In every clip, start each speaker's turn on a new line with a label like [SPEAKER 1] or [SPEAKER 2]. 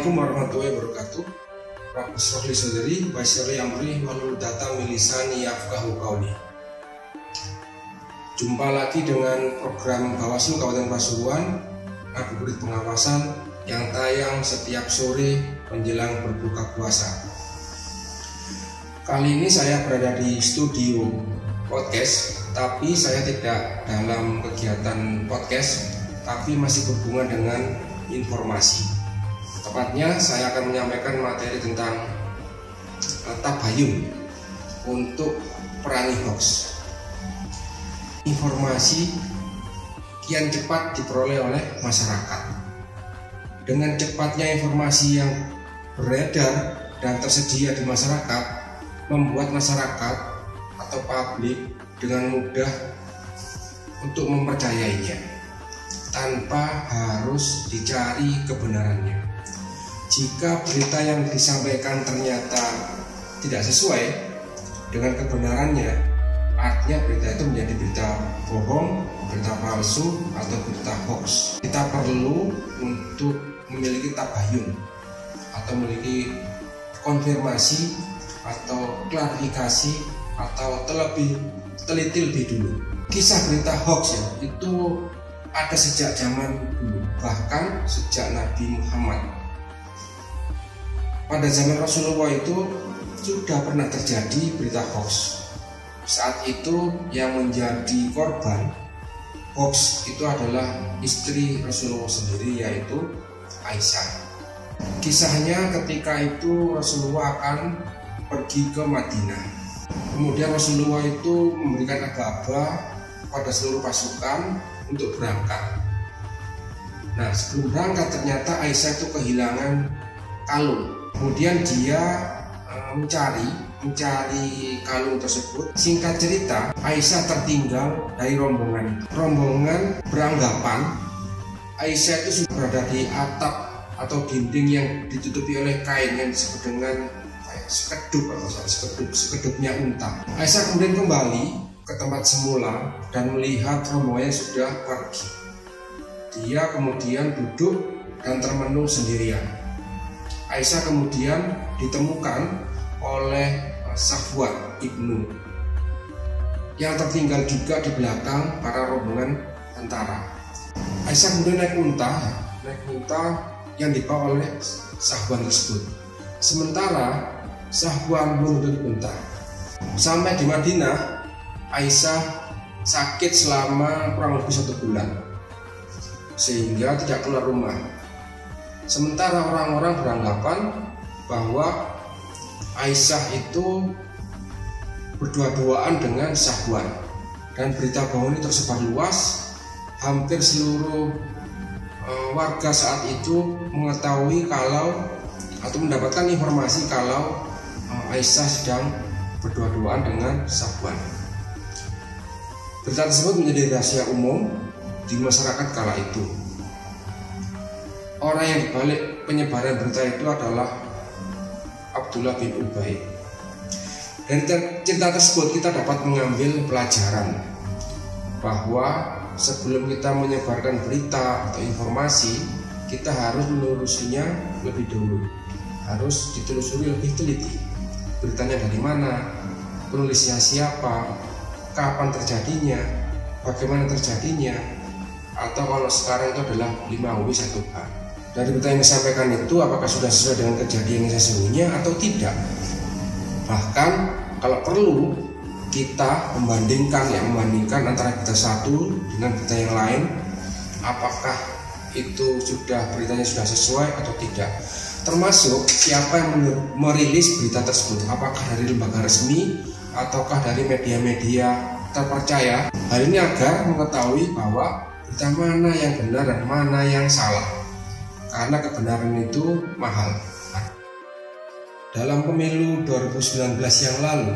[SPEAKER 1] Assalamualaikum warahmatullahi wabarakatuh. Rabbi shrah li sadri wa yassir li amri wahlul 'uqdatam min lisani yafqahu qawli. Jumpa lagi dengan program Bawaslu Kabupaten Pasuruan, Ngabuburit Pengawasan yang tayang setiap sore menjelang berbuka puasa. Kali ini saya berada di studio podcast, tapi saya tidak dalam kegiatan podcast, tapi masih berhubungan dengan informasi. Tepatnya saya akan menyampaikan materi tentang tabayun untuk perangi hoax. Informasi kian cepat diperoleh oleh masyarakat. Dengan cepatnya informasi yang beredar dan tersedia di masyarakat, membuat masyarakat atau publik dengan mudah untuk mempercayainya tanpa harus dicari kebenarannya. Jika berita yang disampaikan ternyata tidak sesuai dengan kebenarannya, artinya berita itu menjadi berita bohong, berita palsu, atau berita hoax. Kita perlu untuk memiliki tabayun atau memiliki konfirmasi atau klarifikasi atau teliti lebih dulu. Kisah berita hoax ya, itu ada sejak zaman dulu, bahkan sejak Nabi Muhammad. Pada zaman Rasulullah itu sudah pernah terjadi berita hoax. Saat itu yang menjadi korban hoax itu adalah istri Rasulullah sendiri, yaitu Aisyah. Kisahnya ketika itu Rasulullah akan pergi ke Madinah. Kemudian Rasulullah itu memberikan aba-aba pada seluruh pasukan untuk berangkat. Nah, sebelum berangkat ternyata Aisyah itu kehilangan kalung. Kemudian dia mencari kalung tersebut. Singkat cerita, Aisyah tertinggal dari rombongan. Rombongan beranggapan Aisyah itu sudah berada di atap atau dinding yang ditutupi oleh kain yang disebut dengan sekedupnya unta. Aisyah kemudian kembali ke tempat semula dan melihat rombongannya sudah pergi. Dia kemudian duduk dan termenung sendirian. Aisyah kemudian ditemukan oleh Safwan ibnu yang tertinggal juga di belakang para rombongan tentara. Aisyah kemudian naik unta yang dibawa oleh Safwan tersebut. Sementara Safwan menuntut unta. Sampai di Madinah, Aisyah sakit selama kurang lebih 1 bulan sehingga tidak keluar rumah. Sementara orang-orang beranggapan bahwa Aisyah itu berdua-duaan dengan Safwan, dan berita bohong ini tersebar luas. Hampir seluruh warga saat itu mengetahui atau mendapatkan informasi kalau Aisyah sedang berdua-duaan dengan Safwan. Berita tersebut menjadi rahasia umum di masyarakat kala itu. Orang yang dibalik penyebaran berita itu adalah Abdullah bin Ubay. Dari cerita tersebut kita dapat mengambil pelajaran bahwa sebelum kita menyebarkan berita atau informasi, kita harus menelusurinya lebih dulu. Harus ditelusuri lebih teliti. Beritanya dari mana, penulisnya siapa, kapan terjadinya, bagaimana terjadinya, atau kalau sekarang itu adalah 5W 1H. Dari berita yang disampaikan itu apakah sudah sesuai dengan kejadian yang sesungguhnya atau tidak. Bahkan kalau perlu kita membandingkan antara berita satu dengan berita yang lain, apakah itu beritanya sudah sesuai atau tidak. Termasuk siapa yang merilis berita tersebut, apakah dari lembaga resmi ataukah dari media-media terpercaya. Hal ini agar mengetahui bahwa berita mana yang benar dan mana yang salah, karena kebenaran itu mahal. Dalam pemilu 2019 yang lalu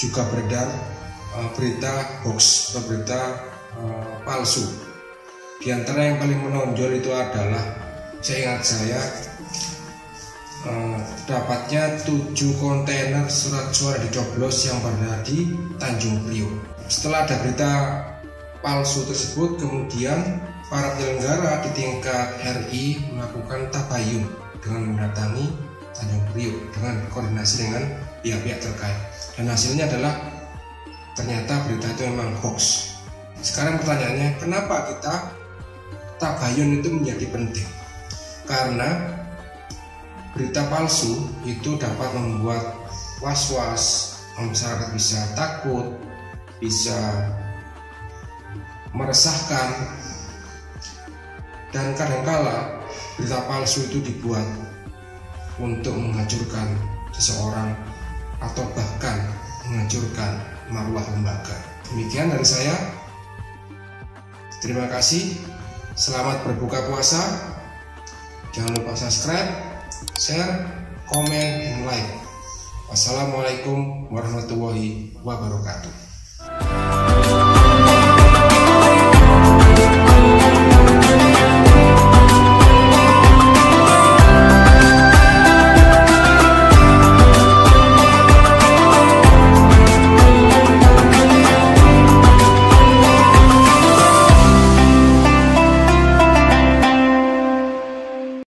[SPEAKER 1] juga beredar berita hoax atau berita palsu. Di antara yang paling menonjol itu adalah, seingat saya, dapatnya 7 kontainer surat suara dicoblos yang berada di Tanjung Priok. Setelah ada berita palsu tersebut, kemudian para penyelenggara di tingkat RI melakukan tabayun dengan mendatangi Tanjung Priok dengan koordinasi dengan pihak-pihak terkait, dan hasilnya adalah ternyata berita itu memang hoax. Sekarang pertanyaannya, kenapa kita tabayun itu menjadi penting? Karena berita palsu itu dapat membuat was-was, masyarakat bisa takut, bisa meresahkan, dan kadangkala berita palsu itu dibuat untuk menghancurkan seseorang atau bahkan menghancurkan marwah lembaga. Demikian dari saya. Terima kasih. Selamat berbuka puasa. Jangan lupa subscribe, share, komen, dan like. Wassalamualaikum warahmatullahi wabarakatuh.